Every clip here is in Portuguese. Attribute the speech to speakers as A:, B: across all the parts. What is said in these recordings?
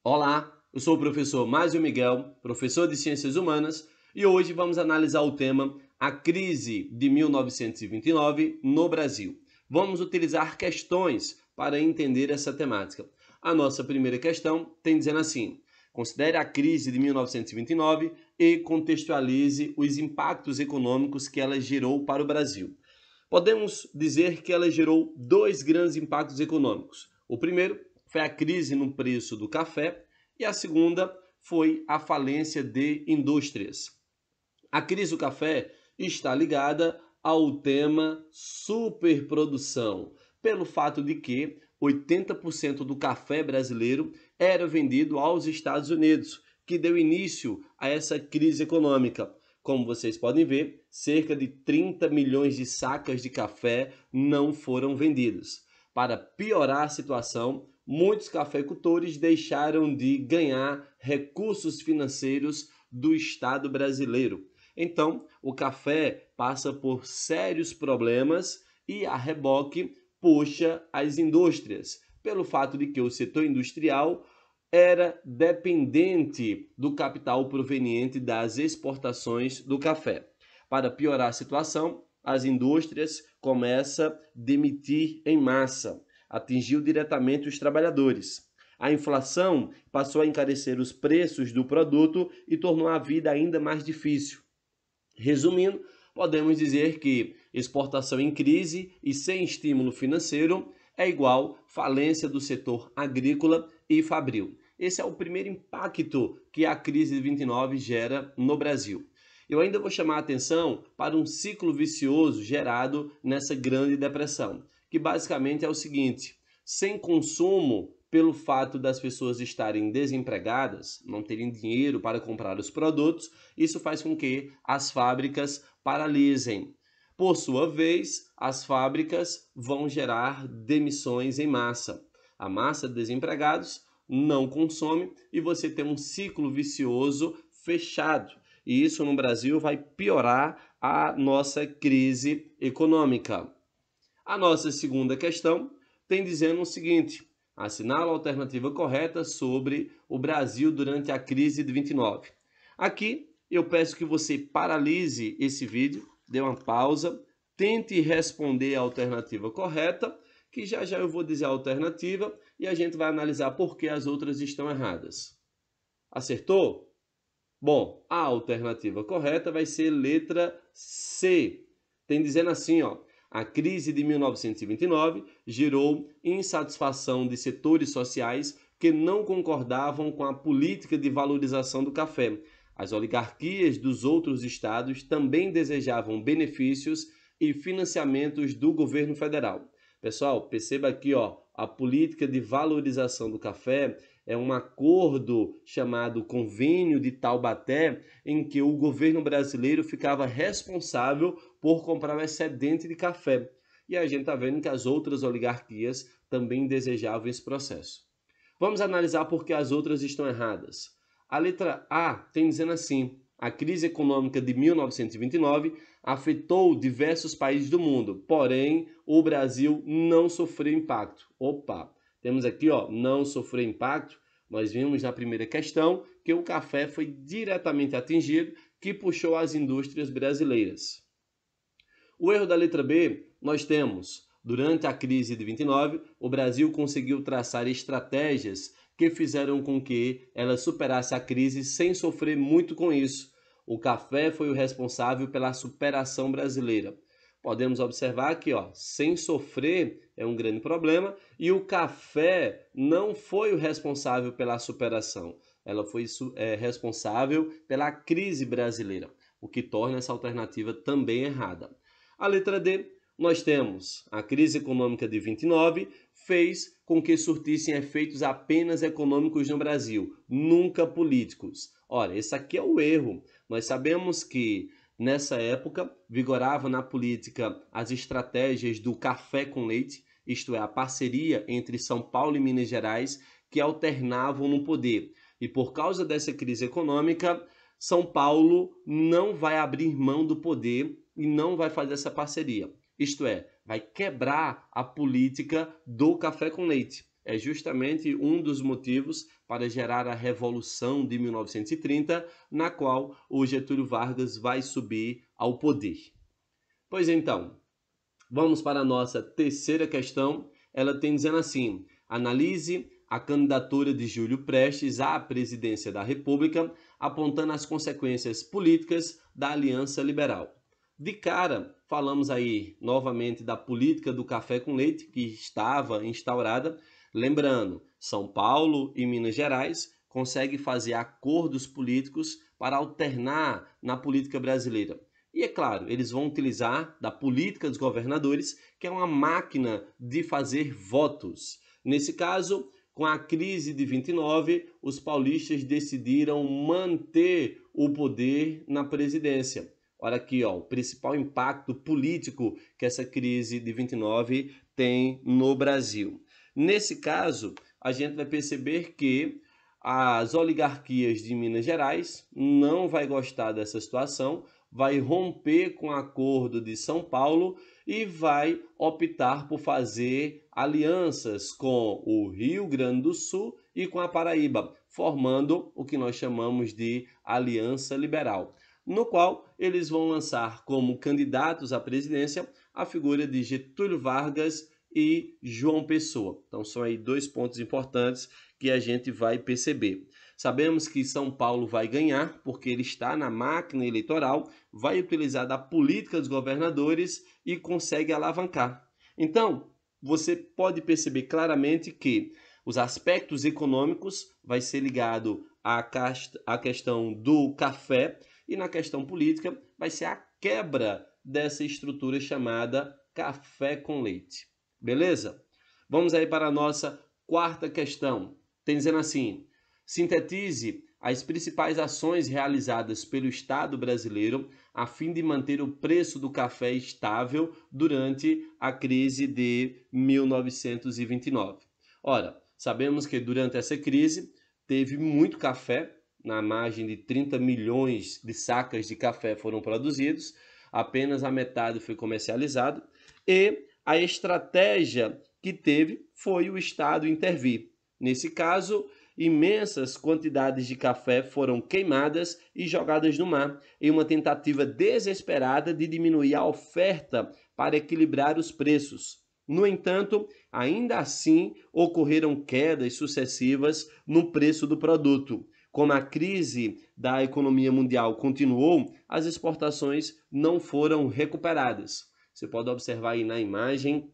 A: Olá, eu sou o professor Márcio Miguel, professor de Ciências Humanas, e hoje vamos analisar o tema A Crise de 1929 no Brasil. Vamos utilizar questões para entender essa temática. A nossa primeira questão tem dizendo assim: considere a crise de 1929 e contextualize os impactos econômicos que ela gerou para o Brasil. Podemos dizer que ela gerou dois grandes impactos econômicos. O primeiro foi a crise no preço do café e a segunda foi a falência de indústrias. A crise do café está ligada ao tema superprodução, pelo fato de que 80% do café brasileiro era vendido aos Estados Unidos, que deu início a essa crise econômica. Como vocês podem ver, cerca de 30 milhões de sacas de café não foram vendidos. Para piorar a situação, muitos cafeicultores deixaram de ganhar recursos financeiros do Estado brasileiro. Então, o café passa por sérios problemas e, a reboque, puxa as indústrias, pelo fato de que o setor industrial era dependente do capital proveniente das exportações do café. Para piorar a situação, as indústrias começam a demitir em massa, atingiu diretamente os trabalhadores. A inflação passou a encarecer os preços do produto e tornou a vida ainda mais difícil. Resumindo, podemos dizer que exportação em crise e sem estímulo financeiro é igual falência do setor agrícola e fabril. Esse é o primeiro impacto que a crise de 29 gera no Brasil. Eu ainda vou chamar a atenção para um ciclo vicioso gerado nessa Grande Depressão, que basicamente é o seguinte: sem consumo, pelo fato das pessoas estarem desempregadas, não terem dinheiro para comprar os produtos, isso faz com que as fábricas paralisem. Por sua vez, as fábricas vão gerar demissões em massa. A massa de desempregados não consome e você tem um ciclo vicioso fechado. E isso no Brasil vai piorar a nossa crise econômica. A nossa segunda questão tem dizendo o seguinte: assinala a alternativa correta sobre o Brasil durante a crise de 29. Aqui eu peço que você paralise esse vídeo, dê uma pausa, tente responder a alternativa correta, que já já eu vou dizer a alternativa e a gente vai analisar por que as outras estão erradas. Acertou? Bom, a alternativa correta vai ser letra C. Tem dizendo assim, ó: a crise de 1929 gerou insatisfação de setores sociais que não concordavam com a política de valorização do café. As oligarquias dos outros estados também desejavam benefícios e financiamentos do governo federal. Pessoal, perceba aqui, ó, a política de valorização do café é um acordo chamado Convênio de Taubaté, em que o governo brasileiro ficava responsável por comprar o excedente de café. E a gente está vendo que as outras oligarquias também desejavam esse processo. Vamos analisar por que as outras estão erradas. A letra A tem dizendo assim: a crise econômica de 1929 afetou diversos países do mundo, porém o Brasil não sofreu impacto. Opa, temos aqui, ó, não sofreu impacto. Nós vimos na primeira questão que o café foi diretamente atingido, que puxou as indústrias brasileiras. O erro da letra B, nós temos: durante a crise de 29, o Brasil conseguiu traçar estratégias que fizeram com que ela superasse a crise sem sofrer muito com isso. O café foi o responsável pela superação brasileira. Podemos observar que, ó, sem sofrer é um grande problema e o café não foi o responsável pela superação. Ela foi responsável pela crise brasileira, o que torna essa alternativa também errada. A letra D, nós temos: a crise econômica de 29 fez com que surtissem efeitos apenas econômicos no Brasil, nunca políticos. Ora, esse aqui é o erro. Nós sabemos que nessa época vigorava na política as estratégias do café com leite, isto é, a parceria entre São Paulo e Minas Gerais, que alternavam no poder. E por causa dessa crise econômica, São Paulo não vai abrir mão do poder e não vai fazer essa parceria. Isto é, vai quebrar a política do café com leite. é justamente um dos motivos para gerar a Revolução de 1930, na qual o Getúlio Vargas vai subir ao poder. Pois então, vamos para a nossa terceira questão. Ela tem dizendo assim: analise a candidatura de Júlio Prestes à presidência da República, apontando as consequências políticas da Aliança Liberal. De cara, falamos aí novamente da política do café com leite que estava instaurada. Lembrando, São Paulo e Minas Gerais conseguem fazer acordos políticos para alternar na política brasileira. E é claro, eles vão utilizar da política dos governadores, que é uma máquina de fazer votos. Nesse caso, com a crise de 29, os paulistas decidiram manter o poder na presidência. Olha aqui, ó, o principal impacto político que essa crise de 29 tem no Brasil. Nesse caso, a gente vai perceber que as oligarquias de Minas Gerais não vai gostar dessa situação, vai romper com o acordo de São Paulo e vai optar por fazer alianças com o Rio Grande do Sul e com a Paraíba, formando o que nós chamamos de Aliança Liberal, no qual eles vão lançar como candidatos à presidência a figura de Getúlio Vargas e João Pessoa. Então são aí dois pontos importantes que a gente vai perceber. Sabemos que São Paulo vai ganhar porque ele está na máquina eleitoral, vai utilizar da política dos governadores e consegue alavancar. Então, você pode perceber claramente que os aspectos econômicos vai ser ligado à questão do café e na questão política vai ser a quebra dessa estrutura chamada café com leite. Beleza? Vamos aí para a nossa quarta questão. Tem dizendo assim: sintetize as principais ações realizadas pelo Estado brasileiro a fim de manter o preço do café estável durante a crise de 1929. Ora, sabemos que durante essa crise teve muito café, na margem de 30 milhões de sacas de café foram produzidos, apenas a metade foi comercializado, e a estratégia que teve foi o Estado intervir. Nesse caso, imensas quantidades de café foram queimadas e jogadas no mar, em uma tentativa desesperada de diminuir a oferta para equilibrar os preços. No entanto, ainda assim ocorreram quedas sucessivas no preço do produto. Como a crise da economia mundial continuou, as exportações não foram recuperadas. Você pode observar aí na imagem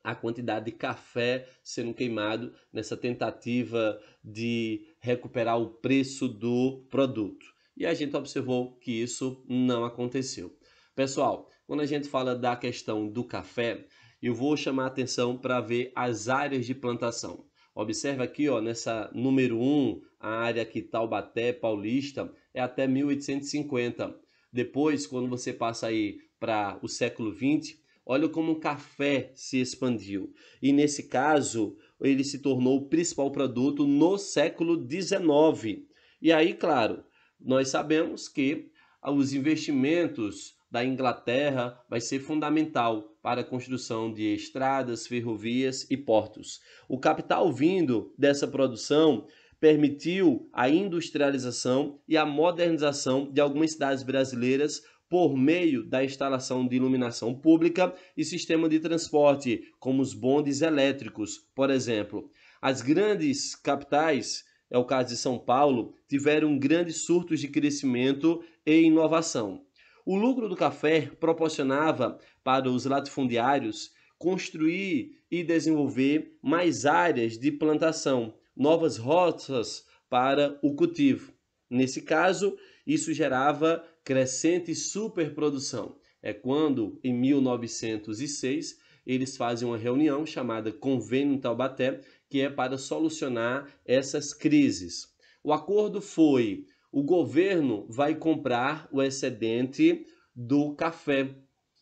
A: a quantidade de café sendo queimado nessa tentativa de recuperar o preço do produto. E a gente observou que isso não aconteceu. Pessoal, quando a gente fala da questão do café, eu vou chamar a atenção para ver as áreas de plantação. Observe aqui, ó, nessa número 1, a área aqui Taubaté, Paulista, é até 1850. Depois, quando você passa aí para o século 20, olha como o café se expandiu. E nesse caso, ele se tornou o principal produto no século 19. E aí, claro, nós sabemos que os investimentos da Inglaterra vai ser fundamental para a construção de estradas, ferrovias e portos. O capital vindo dessa produção permitiu a industrialização e a modernização de algumas cidades brasileiras por meio da instalação de iluminação pública e sistema de transporte, como os bondes elétricos, por exemplo. As grandes capitais, é o caso de São Paulo, tiveram grandes surtos de crescimento e inovação. O lucro do café proporcionava para os latifundiários construir e desenvolver mais áreas de plantação, novas rotas para o cultivo. Nesse caso, isso gerava crescente superprodução. É quando, em 1906, eles fazem uma reunião chamada Convênio Taubaté, que é para solucionar essas crises. O acordo foi: o governo vai comprar o excedente do café.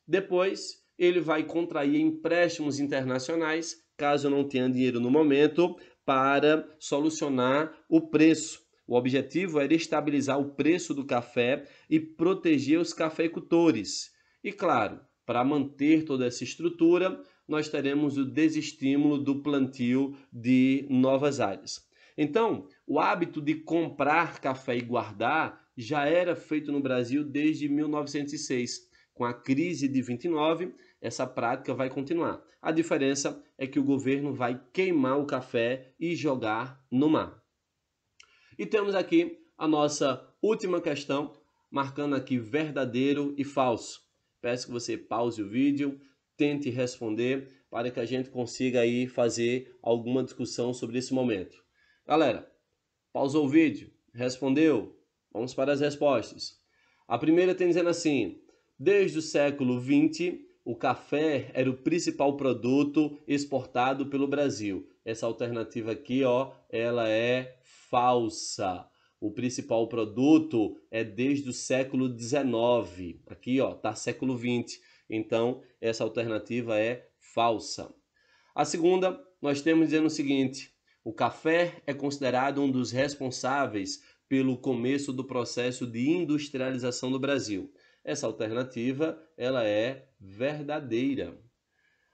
A: Depois, ele vai contrair empréstimos internacionais, caso não tenha dinheiro no momento, para solucionar o preço. O objetivo era estabilizar o preço do café e proteger os cafeicultores. E claro, para manter toda essa estrutura, nós teremos o desestímulo do plantio de novas áreas. Então, o hábito de comprar café e guardar já era feito no Brasil desde 1906. Com a crise de 29, essa prática vai continuar. A diferença é que o governo vai queimar o café e jogar no mar. E temos aqui a nossa última questão, marcando aqui verdadeiro e falso. Peço que você pause o vídeo, tente responder para que a gente consiga aí fazer alguma discussão sobre esse momento. Galera, pausou o vídeo? Respondeu? Vamos para as respostas. A primeira tem dizendo assim: desde o século XX, o café era o principal produto exportado pelo Brasil. Essa alternativa aqui, ó, ela é falsa. O principal produto é desde o século XIX. Aqui, ó, tá século XX. Então, essa alternativa é falsa. A segunda, nós temos dizendo o seguinte: o café é considerado um dos responsáveis pelo começo do processo de industrialização do Brasil. Essa alternativa, ela é verdadeira.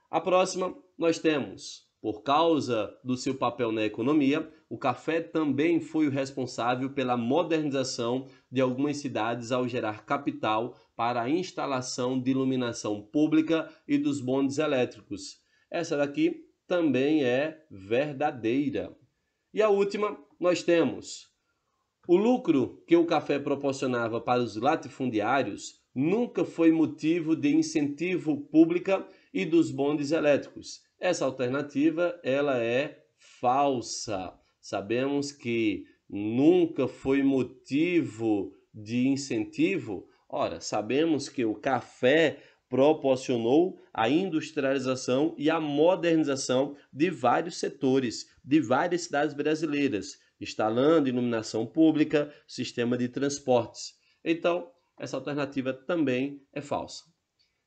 A: A próxima, nós temos: por causa do seu papel na economia, o café também foi o responsável pela modernização de algumas cidades ao gerar capital para a instalação de iluminação pública e dos bondes elétricos. Essa daqui também é verdadeira. E a última, nós temos: o lucro que o café proporcionava para os latifundiários nunca foi motivo de incentivo público e dos bondes elétricos. Essa alternativa, ela é falsa. Sabemos que nunca foi motivo de incentivo. Ora, sabemos que o café proporcionou a industrialização e a modernização de vários setores, de várias cidades brasileiras, instalando iluminação pública, sistema de transportes. Então, essa alternativa também é falsa.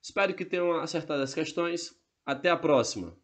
A: Espero que tenham acertado as questões. Até a próxima!